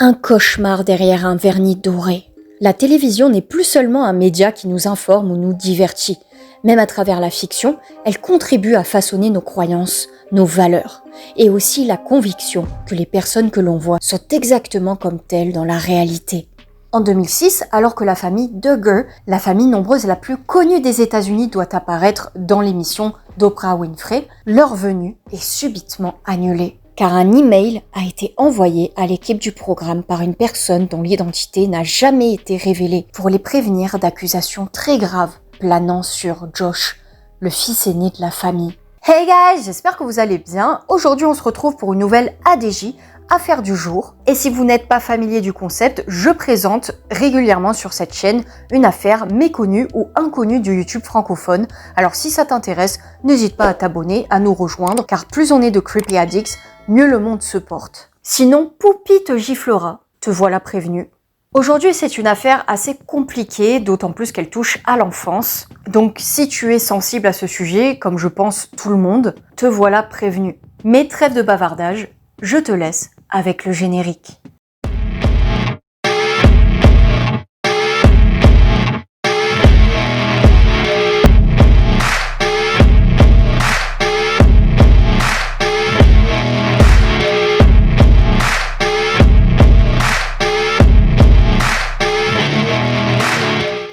Un cauchemar derrière un vernis doré. La télévision n'est plus seulement un média qui nous informe ou nous divertit. Même à travers la fiction, elle contribue à façonner nos croyances, nos valeurs, et aussi la conviction que les personnes que l'on voit sont exactement comme telles dans la réalité. En 2006, alors que la famille Duggar, la famille nombreuse la plus connue des États-Unis, doit apparaître dans l'émission d'Oprah Winfrey, leur venue est subitement annulée. Car un email a été envoyé à l'équipe du programme par une personne dont l'identité n'a jamais été révélée pour les prévenir d'accusations très graves planant sur Josh, le fils aîné de la famille. Hey guys, j'espère que vous allez bien. Aujourd'hui, on se retrouve pour une nouvelle ADJ, Affaire du jour. Et si vous n'êtes pas familier du concept, je présente régulièrement sur cette chaîne une affaire méconnue ou inconnue du YouTube francophone. Alors si ça t'intéresse, n'hésite pas à t'abonner, à nous rejoindre, car plus on est de Creepy Addicts, mieux le monde se porte. Sinon, Poupie te giflera, te voilà prévenu. Aujourd'hui, c'est une affaire assez compliquée, d'autant plus qu'elle touche à l'enfance. Donc si tu es sensible à ce sujet, comme je pense tout le monde, te voilà prévenu. Mais trêve de bavardage, je te laisse avec le générique.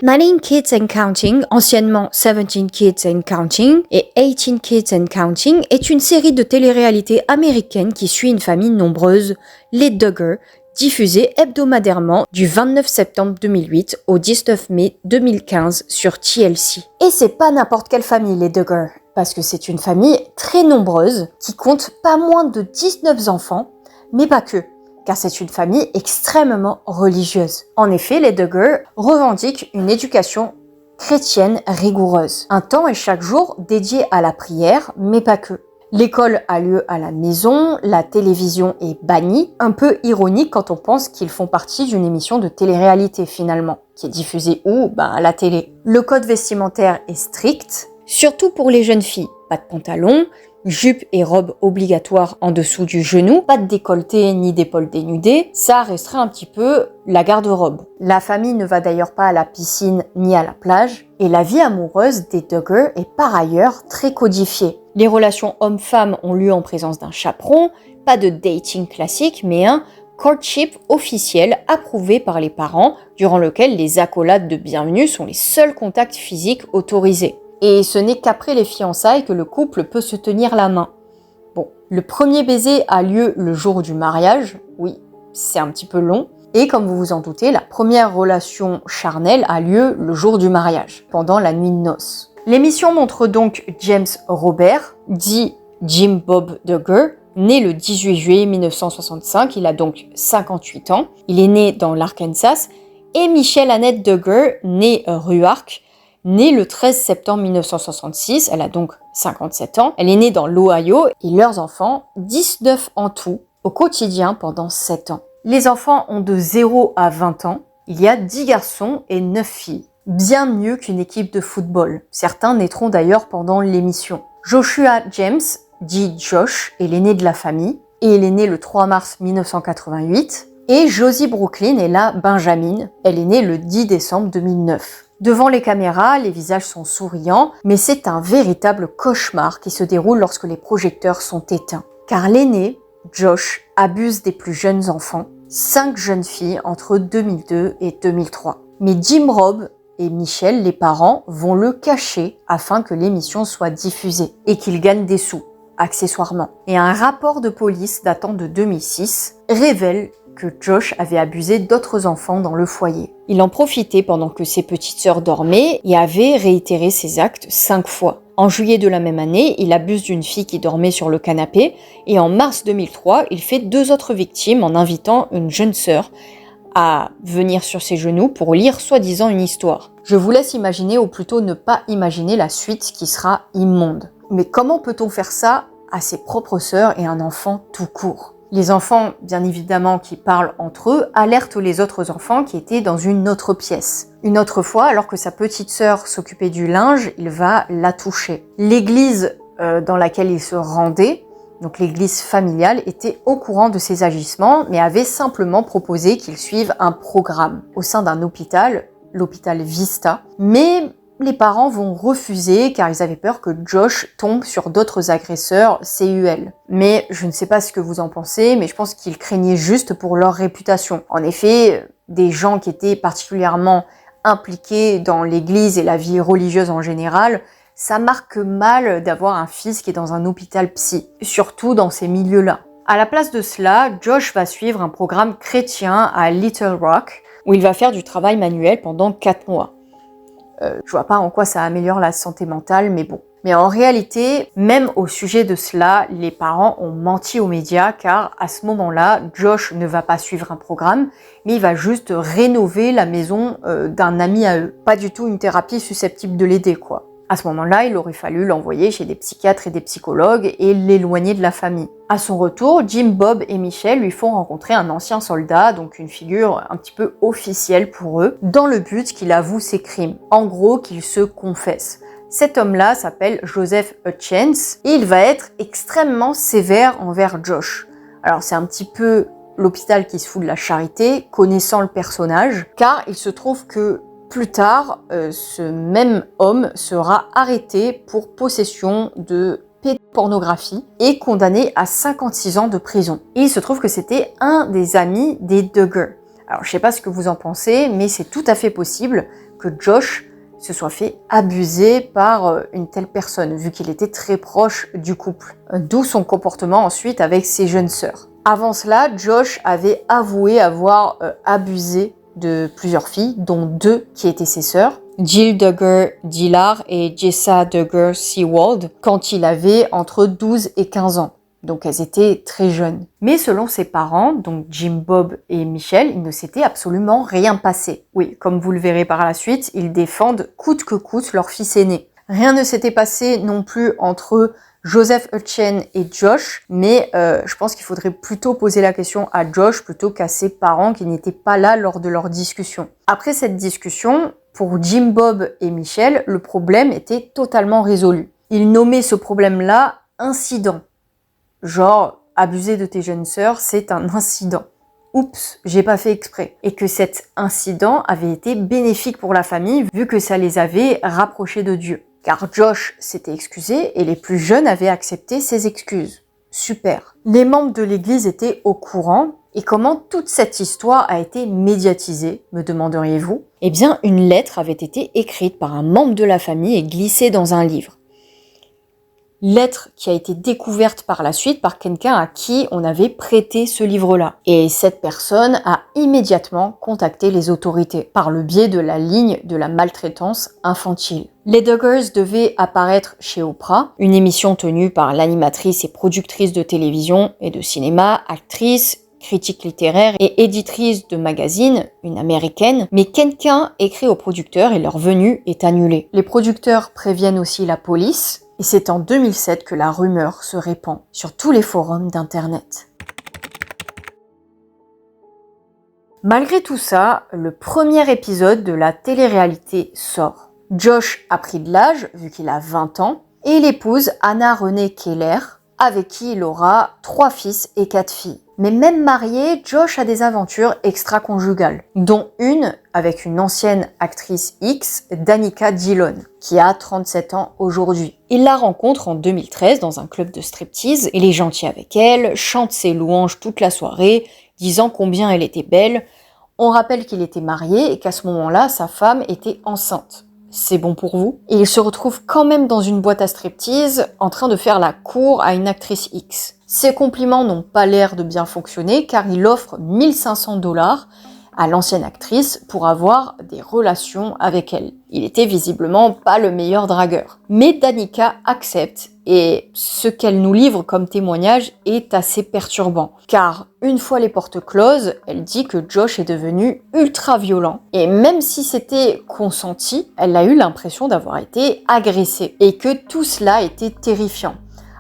Nineteen Kids and Counting, anciennement 17 Kids and Counting et 18 Kids and Counting, est une série de télé-réalité américaine qui suit une famille nombreuse, les Duggar, diffusée hebdomadairement du 29 septembre 2008 au 19 mai 2015 sur TLC. Et c'est pas n'importe quelle famille, les Duggar, parce que c'est une famille très nombreuse qui compte pas moins de 19 enfants, mais pas que, car c'est une famille extrêmement religieuse. En effet, les Duggar revendiquent une éducation chrétienne rigoureuse. Un temps est chaque jour dédié à la prière, mais pas que. L'école a lieu à la maison, la télévision est bannie, un peu ironique quand on pense qu'ils font partie d'une émission de télé-réalité finalement, qui est diffusée où ? À la télé. Le code vestimentaire est strict, surtout pour les jeunes filles. Pas de pantalon, jupe et robe obligatoires en dessous du genou, pas de décolleté ni d'épaule dénudée, ça restreint un petit peu la garde-robe. La famille ne va d'ailleurs pas à la piscine ni à la plage, et la vie amoureuse des Duggar est par ailleurs très codifiée. Les relations hommes-femmes ont lieu en présence d'un chaperon, pas de dating classique, mais un courtship officiel approuvé par les parents, durant lequel les accolades de bienvenue sont les seuls contacts physiques autorisés. Et ce n'est qu'après les fiançailles que le couple peut se tenir la main. Bon, le premier baiser a lieu le jour du mariage, oui, c'est un petit peu long, et comme vous vous en doutez, la première relation charnelle a lieu le jour du mariage, pendant la nuit de noces. L'émission montre donc James Robert, dit Jim Bob Duggar, né le 18 juillet 1965, il a donc 58 ans, il est né dans l'Arkansas, et Michelle Annette Duggar, née Ruark, née le 13 septembre 1966, elle a donc 57 ans, elle est née dans l'Ohio et leurs enfants, 19 en tout, au quotidien pendant 7 ans. Les enfants ont de 0 à 20 ans, il y a 10 garçons et 9 filles. Bien mieux qu'une équipe de football. Certains naîtront d'ailleurs pendant l'émission. Joshua James, dit Josh, est l'aîné de la famille, et il est né le 3 mars 1988, et Josie Brooklyn est là Benjamin, elle est née le 10 décembre 2009. Devant les caméras, les visages sont souriants, mais c'est un véritable cauchemar qui se déroule lorsque les projecteurs sont éteints. Car l'aîné, Josh, abuse des plus jeunes enfants, 5 jeunes filles entre 2002 et 2003. Mais Jim Rob et Michelle, les parents, vont le cacher afin que l'émission soit diffusée et qu'il gagne des sous, accessoirement. Et un rapport de police datant de 2006 révèle que Josh avait abusé d'autres enfants dans le foyer. Il en profitait pendant que ses petites sœurs dormaient et avait réitéré ses actes 5 fois. En juillet de la même année, il abuse d'une fille qui dormait sur le canapé et en mars 2003, il fait 2 autres victimes en invitant une jeune sœur à venir sur ses genoux pour lire soi-disant une histoire. Je vous laisse imaginer, ou plutôt ne pas imaginer la suite qui sera immonde. Mais comment peut-on faire ça à ses propres sœurs et un enfant tout court ? Les enfants, bien évidemment, qui parlent entre eux, alertent les autres enfants qui étaient dans une autre pièce. Une autre fois, alors que sa petite sœur s'occupait du linge, il va la toucher. L'église dans laquelle il se rendait Donc l'église familiale était au courant de ses agissements, mais avait simplement proposé qu'il suive un programme au sein d'un hôpital, l'hôpital Vista. Mais les parents vont refuser car ils avaient peur que Josh tombe sur d'autres agresseurs CUL. Mais je ne sais pas ce que vous en pensez, mais je pense qu'ils craignaient juste pour leur réputation. En effet, des gens qui étaient particulièrement impliqués dans l'église et la vie religieuse en général, ça marque mal d'avoir un fils qui est dans un hôpital psy, surtout dans ces milieux-là. À la place de cela, Josh va suivre un programme chrétien à Little Rock, où il va faire du travail manuel pendant 4 mois. Je vois pas en quoi ça améliore la santé mentale, mais bon. Mais en réalité, même au sujet de cela, les parents ont menti aux médias car à ce moment-là, Josh ne va pas suivre un programme, mais il va juste rénover la maison d'un ami à eux. Pas du tout une thérapie susceptible de l'aider, quoi. À ce moment-là, il aurait fallu l'envoyer chez des psychiatres et des psychologues et l'éloigner de la famille. À son retour, Jim, Bob et Michelle lui font rencontrer un ancien soldat, donc une figure un petit peu officielle pour eux, dans le but qu'il avoue ses crimes. En gros, qu'il se confesse. Cet homme-là s'appelle Joseph Hutchence et il va être extrêmement sévère envers Josh. Alors c'est un petit peu l'hôpital qui se fout de la charité, connaissant le personnage, car il se trouve que plus tard, ce même homme sera arrêté pour possession de pédopornographie et condamné à 56 ans de prison. Et il se trouve que c'était un des amis des Duggar. Alors je sais pas ce que vous en pensez, mais c'est tout à fait possible que Josh se soit fait abuser par une telle personne, vu qu'il était très proche du couple. D'où son comportement ensuite avec ses jeunes sœurs. Avant cela, Josh avait avoué avoir abusé de plusieurs filles, dont 2 qui étaient ses sœurs, Jill Duggar Dillard et Jessa Duggar Sewald, quand il avait entre 12 et 15 ans. Donc elles étaient très jeunes. Mais selon ses parents, donc Jim, Bob et Michelle, il ne s'était absolument rien passé. Oui, comme vous le verrez par la suite, ils défendent coûte que coûte leur fils aîné. Rien ne s'était passé non plus entre Joseph Hutchence et Josh, mais je pense qu'il faudrait plutôt poser la question à Josh plutôt qu'à ses parents qui n'étaient pas là lors de leur discussion. Après cette discussion, pour Jim, Bob et Michelle, le problème était totalement résolu. Ils nommaient ce problème-là incident. Genre, abuser de tes jeunes sœurs, c'est un incident. Oups, j'ai pas fait exprès. Et que cet incident avait été bénéfique pour la famille vu que ça les avait rapprochés de Dieu. Car Josh s'était excusé et les plus jeunes avaient accepté ses excuses. Super. Les membres de l'église étaient au courant. Et comment toute cette histoire a été médiatisée, me demanderiez-vous? Eh bien, une lettre avait été écrite par un membre de la famille et glissée dans un livre. Lettre qui a été découverte par la suite par quelqu'un à qui on avait prêté ce livre-là. Et cette personne a immédiatement contacté les autorités par le biais de la ligne de la maltraitance infantile. Les Duggars devaient apparaître chez Oprah, une émission tenue par l'animatrice et productrice de télévision et de cinéma, actrice, critique littéraire et éditrice de magazines, une américaine, mais quelqu'un écrit au producteur et leur venue est annulée. Les producteurs préviennent aussi la police, et c'est en 2007 que la rumeur se répand sur tous les forums d'internet. Malgré tout ça, le premier épisode de la télé-réalité sort. Josh a pris de l'âge, vu qu'il a 20 ans, et il épouse Anna Renée Keller, avec qui il aura 3 fils et 4 filles. Mais même marié, Josh a des aventures extra-conjugales, dont une avec une ancienne actrice X, Danica Dillon, qui a 37 ans aujourd'hui. Il la rencontre en 2013 dans un club de striptease, il est gentil avec elle, chante ses louanges toute la soirée, disant combien elle était belle. On rappelle qu'il était marié et qu'à ce moment-là, sa femme était enceinte. C'est bon pour vous? Et il se retrouve quand même dans une boîte à striptease en train de faire la cour à une actrice X. Ses compliments n'ont pas l'air de bien fonctionner car il offre 1500 $ à l'ancienne actrice pour avoir des relations avec elle. Il était visiblement pas le meilleur dragueur. Mais Danica accepte et ce qu'elle nous livre comme témoignage est assez perturbant. Car une fois les portes closes, elle dit que Josh est devenu ultra violent. Et même si c'était consenti, elle a eu l'impression d'avoir été agressée. Et que tout cela était terrifiant.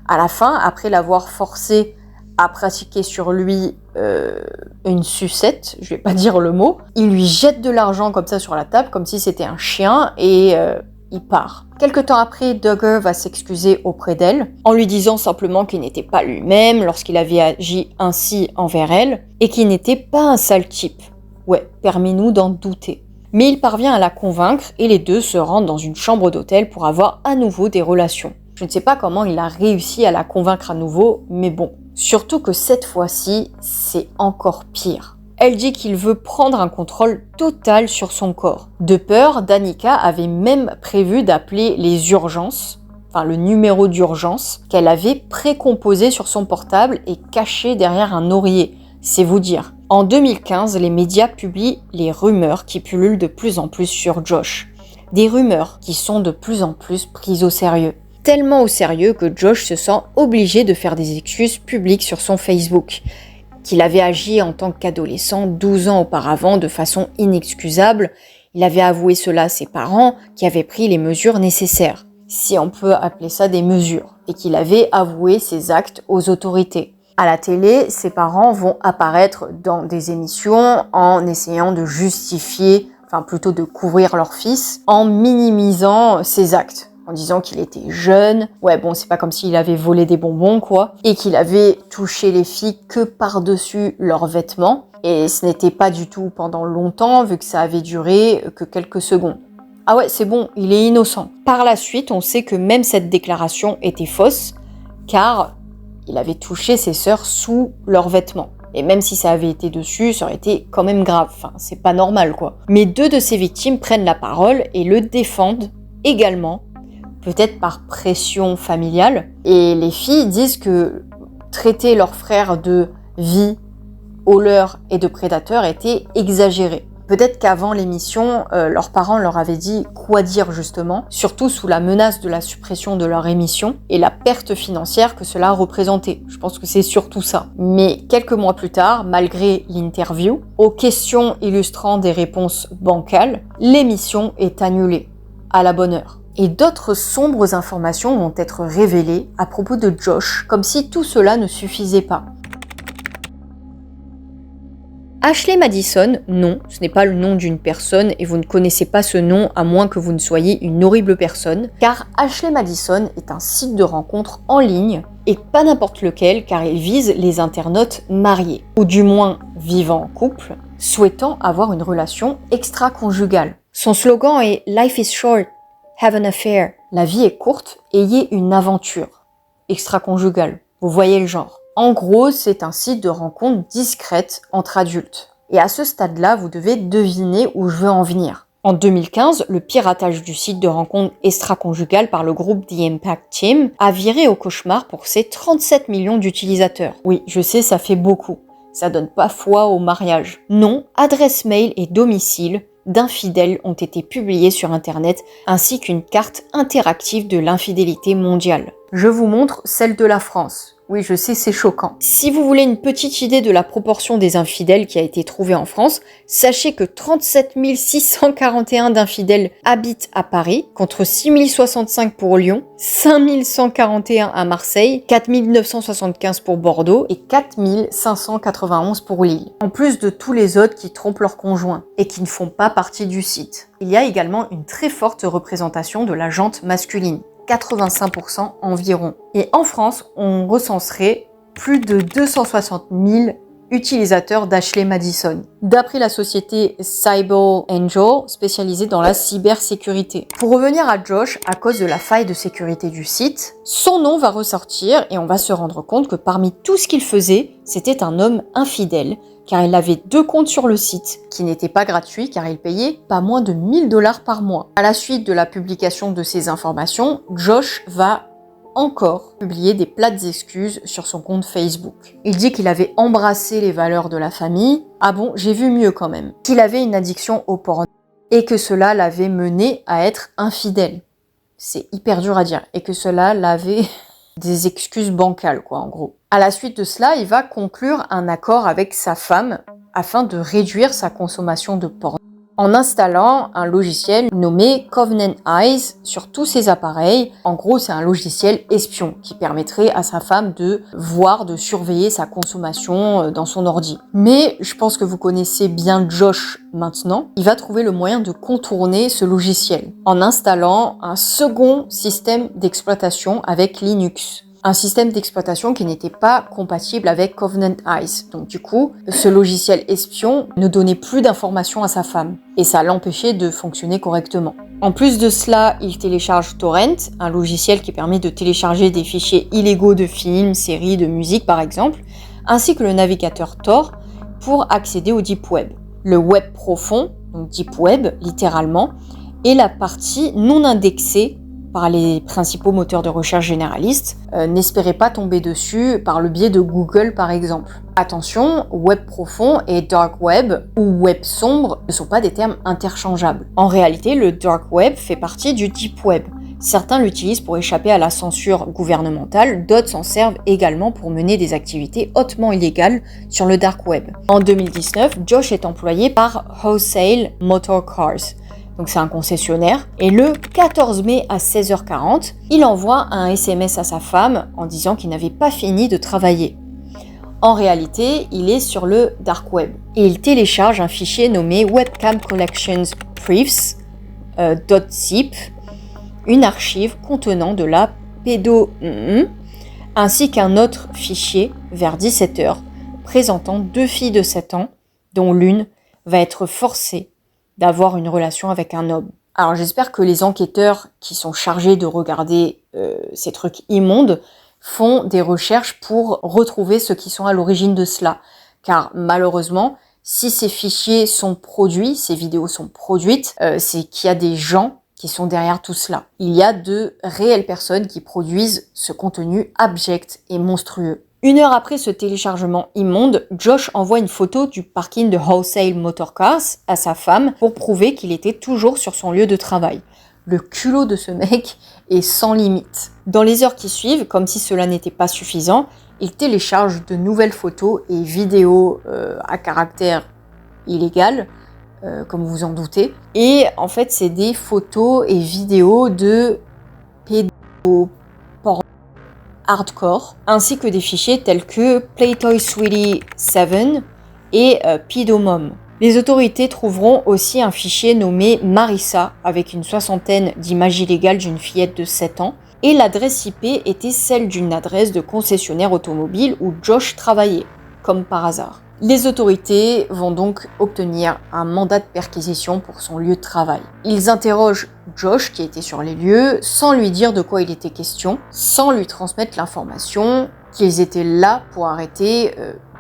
À la fin, après l'avoir forcé à pratiquer sur lui une sucette, je vais pas dire le mot, il lui jette de l'argent comme ça sur la table, comme si c'était un chien, et il part. Quelque temps après, Duggar va s'excuser auprès d'elle, en lui disant simplement qu'il n'était pas lui-même lorsqu'il avait agi ainsi envers elle, et qu'il n'était pas un sale type. Ouais, permets-nous d'en douter. Mais il parvient à la convaincre et les deux se rendent dans une chambre d'hôtel pour avoir à nouveau des relations. Je ne sais pas comment il a réussi à la convaincre à nouveau, mais bon. Surtout que cette fois-ci, c'est encore pire. Elle dit qu'il veut prendre un contrôle total sur son corps. De peur, Danica avait même prévu d'appeler les urgences, enfin le numéro d'urgence, qu'elle avait précomposé sur son portable et caché derrière un oreiller. C'est vous dire. En 2015, les médias publient les rumeurs qui pullulent de plus en plus sur Josh. Des rumeurs qui sont de plus en plus prises au sérieux. Tellement au sérieux que Josh se sent obligé de faire des excuses publiques sur son Facebook. Qu'il avait agi en tant qu'adolescent 12 ans auparavant de façon inexcusable. Il avait avoué cela à ses parents qui avaient pris les mesures nécessaires. Si on peut appeler ça des mesures. Et qu'il avait avoué ses actes aux autorités. À la télé, ses parents vont apparaître dans des émissions en essayant de justifier, enfin plutôt de couvrir leur fils, en minimisant ses actes, en disant qu'il était jeune, ouais bon c'est pas comme s'il avait volé des bonbons quoi, et qu'il avait touché les filles que par-dessus leurs vêtements, et ce n'était pas du tout pendant longtemps vu que ça avait duré que quelques secondes. Ah ouais c'est bon, il est innocent. Par la suite, on sait que même cette déclaration était fausse, car il avait touché ses sœurs sous leurs vêtements. Et même si ça avait été dessus, ça aurait été quand même grave. Enfin, c'est pas normal, quoi. Mais deux de ses victimes prennent la parole et le défendent également, peut-être par pression familiale. Et les filles disent que traiter leur frère de voleur et de prédateur était exagéré. Peut-être qu'avant l'émission, leurs parents leur avaient dit quoi dire justement, surtout sous la menace de la suppression de leur émission et la perte financière que cela représentait. Je pense que c'est surtout ça. Mais quelques mois plus tard, malgré l'interview, aux questions illustrant des réponses bancales, l'émission est annulée, à la bonne heure. Et d'autres sombres informations vont être révélées à propos de Josh, comme si tout cela ne suffisait pas. Ashley Madison, non, ce n'est pas le nom d'une personne et vous ne connaissez pas ce nom à moins que vous ne soyez une horrible personne, car Ashley Madison est un site de rencontre en ligne et pas n'importe lequel car il vise les internautes mariés, ou du moins vivant en couple, souhaitant avoir une relation extra-conjugale. Son slogan est « Life is short, have an affair ». La vie est courte, ayez une aventure extra-conjugale. Vous voyez le genre. En gros, c'est un site de rencontre discrète entre adultes. Et à ce stade-là, vous devez deviner où je veux en venir. En 2015, le piratage du site de rencontre extra-conjugale par le groupe The Impact Team a viré au cauchemar pour ses 37 millions d'utilisateurs. Oui, je sais, ça fait beaucoup. Ça donne pas foi au mariage. Non, adresse mail et domicile d'infidèles ont été publiés sur Internet, ainsi qu'une carte interactive de l'infidélité mondiale. Je vous montre celle de la France. Oui, je sais, c'est choquant. Si vous voulez une petite idée de la proportion des infidèles qui a été trouvée en France, sachez que 37 641 d'infidèles habitent à Paris, contre 6 065 pour Lyon, 5 141 à Marseille, 4 975 pour Bordeaux et 4 591 pour Lille. En plus de tous les autres qui trompent leurs conjoints et qui ne font pas partie du site. Il y a également une très forte représentation de la jante masculine. 85% environ. Et en France, on recenserait plus de 260 000 utilisateurs d'Ashley Madison, d'après la société Cyber Angel, spécialisée dans la cybersécurité. Pour revenir à Josh, à cause de la faille de sécurité du site, son nom va ressortir et on va se rendre compte que parmi tout ce qu'il faisait, c'était un homme infidèle, car il avait 2 comptes sur le site, qui n'étaient pas gratuits car il payait pas moins de 1 000 $ par mois. À la suite de la publication de ces informations, Josh va encore publier des plates excuses sur son compte Facebook. Il dit qu'il avait embrassé les valeurs de la famille. Ah bon, j'ai vu mieux quand même. Qu'il avait une addiction au porno et que cela l'avait mené à être infidèle. C'est hyper dur à dire. Et que cela l'avait des excuses bancales, quoi, en gros. À la suite de cela, il va conclure un accord avec sa femme afin de réduire sa consommation de porno. en installant un logiciel nommé Covenant Eyes sur tous ses appareils. En gros, c'est un logiciel espion qui permettrait à sa femme de voir, de surveiller sa consommation dans son ordi. Mais je pense que vous connaissez bien Josh maintenant. Il va trouver le moyen de contourner ce logiciel en installant un second système d'exploitation avec Linux. Un système d'exploitation qui n'était pas compatible avec Covenant Eyes. Donc du coup, ce logiciel espion ne donnait plus d'informations à sa femme et ça l'empêchait de fonctionner correctement. En plus de cela, il télécharge Torrent, un logiciel qui permet de télécharger des fichiers illégaux de films, séries, de musique par exemple, ainsi que le navigateur Tor pour accéder au Deep Web. Le web profond, donc Deep Web littéralement, est la partie non indexée par les principaux moteurs de recherche généralistes, n'espérez pas tomber dessus par le biais de Google par exemple. Attention, web profond et dark web ou web sombre ne sont pas des termes interchangeables. En réalité, le dark web fait partie du deep web. Certains l'utilisent pour échapper à la censure gouvernementale, d'autres s'en servent également pour mener des activités hautement illégales sur le dark web. En 2019, Josh est employé par Wholesale Motor Cars. Donc c'est un concessionnaire, et le 14 mai à 16h40, il envoie un SMS à sa femme en disant qu'il n'avait pas fini de travailler. En réalité, il est sur le dark web, et il télécharge un fichier nommé Webcam Collections Briefs .zip, une archive contenant de la ainsi qu'un autre fichier vers 17h, présentant 2 filles de 7 ans, dont l'une va être forcée d'avoir une relation avec un homme. Alors j'espère que les enquêteurs qui sont chargés de regarder ces trucs immondes font des recherches pour retrouver ceux qui sont à l'origine de cela. Car malheureusement, si ces fichiers sont produits, ces vidéos sont produites, c'est qu'il y a des gens qui sont derrière tout cela. Il y a de réelles personnes qui produisent ce contenu abject et monstrueux. 1 heure après ce téléchargement immonde, Josh envoie une photo du parking de Wholesale Motor Cars à sa femme pour prouver qu'il était toujours sur son lieu de travail. Le culot de ce mec est sans limite. Dans les heures qui suivent, comme si cela n'était pas suffisant, il télécharge de nouvelles photos et vidéos à caractère illégal, comme vous en doutez. Et en fait, c'est des photos et vidéos de pédoporno hardcore, ainsi que des fichiers tels que Playtoy Sweetie 7 et Pedomom. Les autorités trouveront aussi un fichier nommé Marissa avec une 60aine d'images illégales d'une fillette de 7 ans, et l'adresse IP était celle d'une adresse de concessionnaire automobile où Josh travaillait, comme par hasard. Les autorités vont donc obtenir un mandat de perquisition pour son lieu de travail. Ils interrogent Josh, qui était sur les lieux, sans lui dire de quoi il était question, sans lui transmettre l'information qu'ils étaient là pour arrêter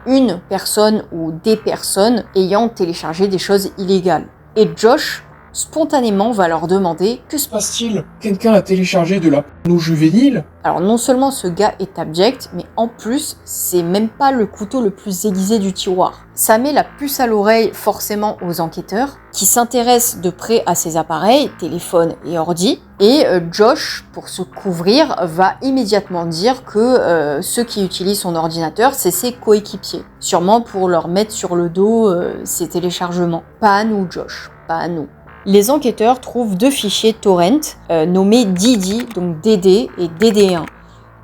une personne ou des personnes ayant téléchargé des choses illégales. Et Josh, spontanément, va leur demander « Que se passe-t-il ? Quelqu'un a téléchargé de la porno juvénile ?» Alors non seulement ce gars est abject, mais en plus, c'est même pas le couteau le plus aiguisé du tiroir. Ça met la puce à l'oreille forcément aux enquêteurs, qui s'intéressent de près à ses appareils, téléphone et ordi, et Josh, pour se couvrir, va immédiatement dire que ceux qui utilisent son ordinateur, c'est ses coéquipiers. Sûrement pour leur mettre sur le dos ses téléchargements. Pas à nous, Josh, pas à nous. Les enquêteurs trouvent 2 fichiers torrent nommés DD, donc DD et DD1.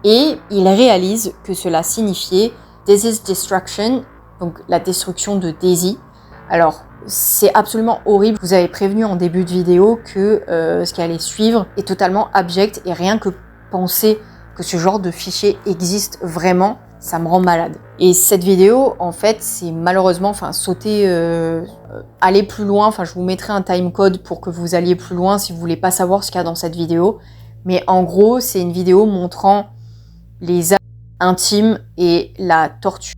Et ils réalisent que cela signifiait Daisy's Destruction, donc la destruction de Daisy. Alors, c'est absolument horrible. Je vous avais prévenu en début de vidéo que ce qui allait suivre est totalement abject et rien que penser que ce genre de fichier existe vraiment, ça me rend malade. Et cette vidéo, en fait, c'est malheureusement, sauter, aller plus loin. Je vous mettrai un timecode pour que vous alliez plus loin si vous voulez pas savoir ce qu'il y a dans cette vidéo. Mais en gros, c'est une vidéo montrant les actes intimes et la torture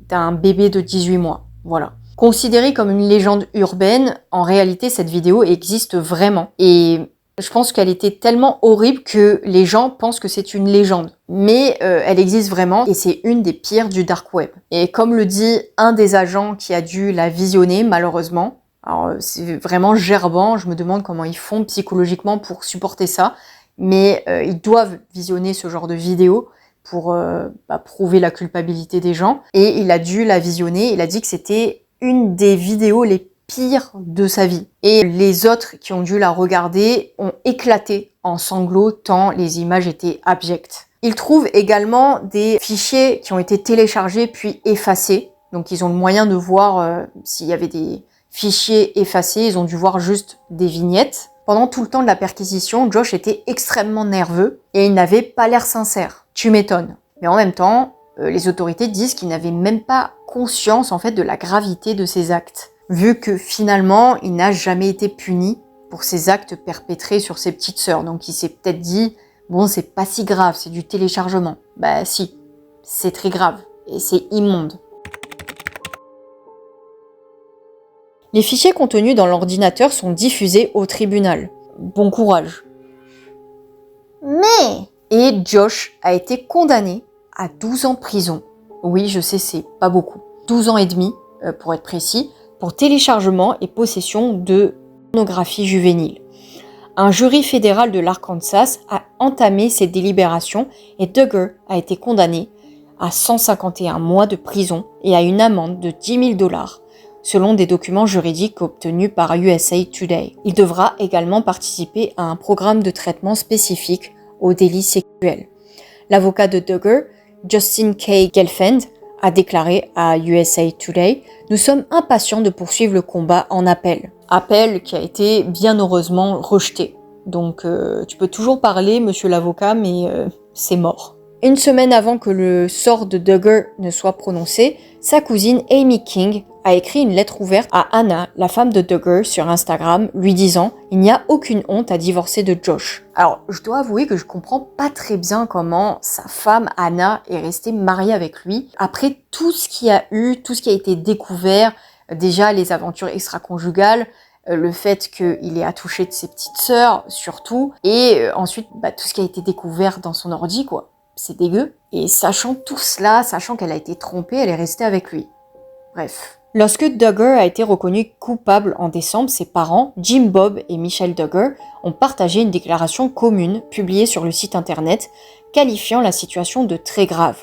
d'un bébé de 18 mois. Voilà. Considérée comme une légende urbaine, en réalité, cette vidéo existe vraiment. Et je pense qu'elle était tellement horrible que les gens pensent que c'est une légende. Mais elle existe vraiment et c'est une des pires du dark web. Et comme le dit un des agents qui a dû la visionner, malheureusement, alors c'est vraiment gerbant, je me demande comment ils font psychologiquement pour supporter ça, mais ils doivent visionner ce genre de vidéo pour prouver la culpabilité des gens. Et il a dû la visionner, il a dit que c'était une des vidéos les pire de sa vie. Et les autres qui ont dû la regarder ont éclaté en sanglots tant les images étaient abjectes. Ils trouvent également des fichiers qui ont été téléchargés puis effacés. Donc ils ont le moyen de voir s'il y avait des fichiers effacés, ils ont dû voir juste des vignettes. Pendant tout le temps de la perquisition, Josh était extrêmement nerveux et il n'avait pas l'air sincère. Tu m'étonnes. Mais en même temps, les autorités disent qu'il n'avait même pas conscience en fait de la gravité de ses actes, vu que finalement, il n'a jamais été puni pour ses actes perpétrés sur ses petites sœurs. Donc il s'est peut-être dit, bon, c'est pas si grave, c'est du téléchargement. Bah si, c'est très grave et c'est immonde. Les fichiers contenus dans l'ordinateur sont diffusés au tribunal. Bon courage. Et Josh a été condamné à 12 ans de prison. Oui, je sais, c'est pas beaucoup. 12 ans et demi, pour être précis, pour téléchargement et possession de pornographie juvénile. Un jury fédéral de l'Arkansas a entamé ses délibérations et Duggar a été condamné à 151 mois de prison et à une amende de $10,000, selon des documents juridiques obtenus par USA Today. Il devra également participer à un programme de traitement spécifique aux délits sexuels. L'avocat de Duggar, Justin K. Gelfand, a déclaré à USA Today « Nous sommes impatients de poursuivre le combat en appel ». Appel qui a été bien heureusement rejeté. Donc tu peux toujours parler, monsieur l'avocat, mais c'est mort. Une semaine avant que le sort de Duggar ne soit prononcé, sa cousine Amy King a écrit une lettre ouverte à Anna, la femme de Duggar, sur Instagram, lui disant « Il n'y a aucune honte à divorcer de Josh ». Alors, je dois avouer que je comprends pas très bien comment sa femme, Anna, est restée mariée avec lui. Après tout ce qu'il y a eu, tout ce qui a été découvert, déjà les aventures extra-conjugales, le fait qu'il ait attouché de ses petites sœurs, surtout, et ensuite tout ce qui a été découvert dans son ordi, quoi. C'est dégueu. Et sachant tout cela, sachant qu'elle a été trompée, elle est restée avec lui. Bref. Lorsque Duggar a été reconnu coupable en décembre, ses parents, Jim Bob et Michelle Duggar, ont partagé une déclaration commune publiée sur le site internet, qualifiant la situation de très grave.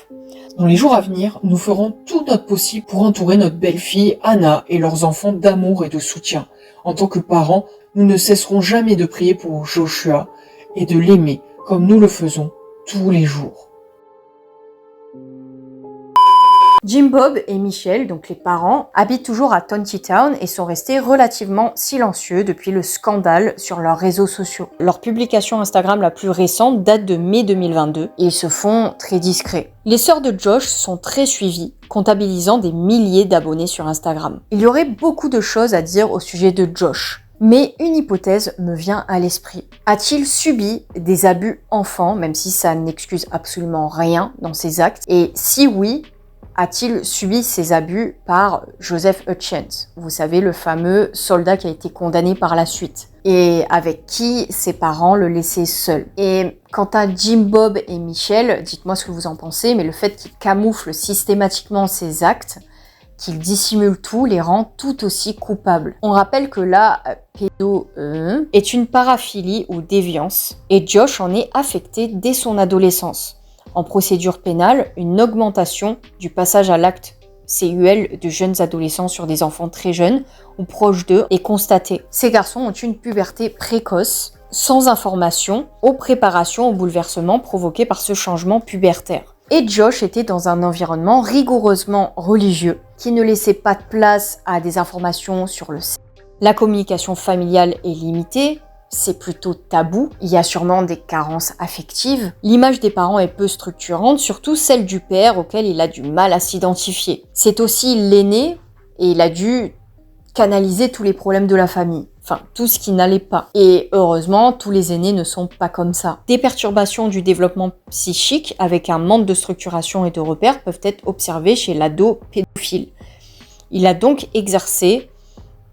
Dans les jours à venir, nous ferons tout notre possible pour entourer notre belle-fille Anna et leurs enfants d'amour et de soutien. En tant que parents, nous ne cesserons jamais de prier pour Joshua et de l'aimer comme nous le faisons tous les jours. Jim Bob et Michelle, donc les parents, habitent toujours à Tontitown et sont restés relativement silencieux depuis le scandale sur leurs réseaux sociaux. Leur publication Instagram la plus récente date de mai 2022 et ils se font très discrets. Les sœurs de Josh sont très suivies, comptabilisant des milliers d'abonnés sur Instagram. Il y aurait beaucoup de choses à dire au sujet de Josh. Mais une hypothèse me vient à l'esprit. A-t-il subi des abus enfants, même si ça n'excuse absolument rien dans ses actes? Et si oui, a-t-il subi ces abus par Joseph Hutchins, vous savez, le fameux soldat qui a été condamné par la suite, et avec qui ses parents le laissaient seul? Et quant à Jim Bob et Michelle, dites-moi ce que vous en pensez, mais le fait qu'ils camouflent systématiquement ses actes, qu'il dissimule tout, les rend tout aussi coupables. On rappelle que la est une paraphilie ou déviance, et Josh en est affecté dès son adolescence. En procédure pénale, une augmentation du passage à l'acte CUL de jeunes adolescents sur des enfants très jeunes ou proches d'eux est constatée. Ces garçons ont une puberté précoce, sans information, aux préparations au bouleversement provoqué par ce changement pubertaire. Et Josh était dans un environnement rigoureusement religieux, qui ne laissait pas de place à des informations sur le sexe. La communication familiale est limitée, c'est plutôt tabou, il y a sûrement des carences affectives. L'image des parents est peu structurante, surtout celle du père auquel il a du mal à s'identifier. C'est aussi l'aîné et il a dû canaliser tous les problèmes de la famille. Enfin, tout ce qui n'allait pas. Et heureusement, tous les aînés ne sont pas comme ça. Des perturbations du développement psychique avec un manque de structuration et de repères peuvent être observées chez l'ado pédophile. Il a donc exercé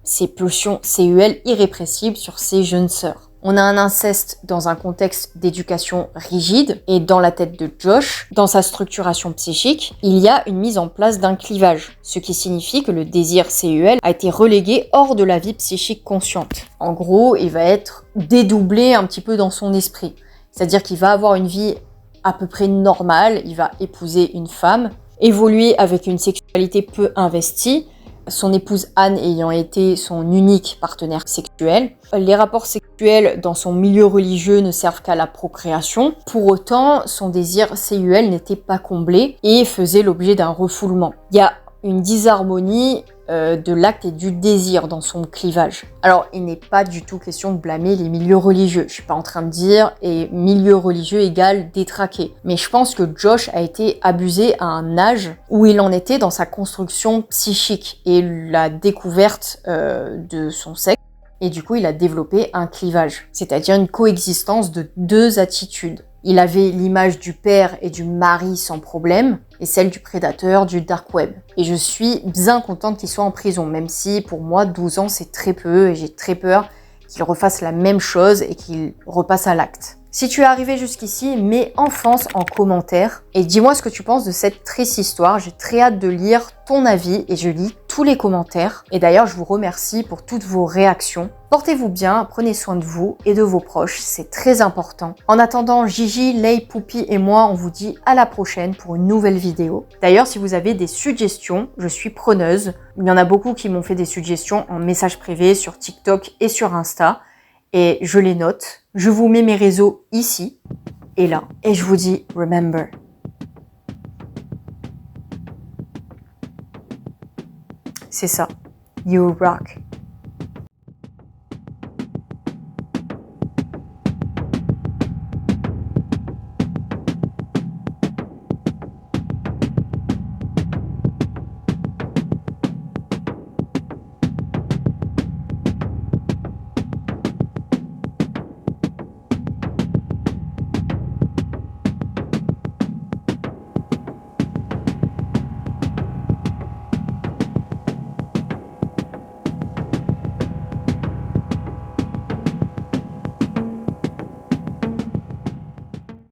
ses pulsions CUL irrépressibles sur ses jeunes sœurs. On a un inceste dans un contexte d'éducation rigide et dans la tête de Josh, dans sa structuration psychique, il y a une mise en place d'un clivage, ce qui signifie que le désir CUL a été relégué hors de la vie psychique consciente. En gros, il va être dédoublé un petit peu dans son esprit. C'est-à-dire qu'il va avoir une vie à peu près normale, il va épouser une femme, évoluer avec une sexualité peu investie, son épouse Anne ayant été son unique partenaire sexuel. Les rapports sexuels dans son milieu religieux ne servent qu'à la procréation. Pour autant, son désir sexuel n'était pas comblé et faisait l'objet d'un refoulement. Il y a une disharmonie de l'acte et du désir dans son clivage. Alors, il n'est pas du tout question de blâmer les milieux religieux. Je suis pas en train de dire et milieu religieux égale détraqué. Mais je pense que Josh a été abusé à un âge où il en était dans sa construction psychique et la découverte de son sexe. Et du coup, il a développé un clivage, c'est-à-dire une coexistence de deux attitudes. Il avait l'image du père et du mari sans problème, et celle du prédateur du dark web. Et je suis bien contente qu'il soit en prison, même si pour moi 12 ans c'est très peu, et j'ai très peur qu'il refasse la même chose et qu'il repasse à l'acte. Si tu es arrivé jusqu'ici, mets enfance en commentaire et dis-moi ce que tu penses de cette triste histoire. J'ai très hâte de lire ton avis et je lis tous les commentaires. Et d'ailleurs, je vous remercie pour toutes vos réactions. Portez-vous bien, prenez soin de vous et de vos proches, c'est très important. En attendant, Gigi, Lay, Poupy et moi, on vous dit à la prochaine pour une nouvelle vidéo. D'ailleurs, si vous avez des suggestions, je suis preneuse. Il y en a beaucoup qui m'ont fait des suggestions en message privé sur TikTok et sur Insta. Et je les note. Je vous mets mes réseaux ici et là. Et je vous dis, remember. C'est ça. You rock.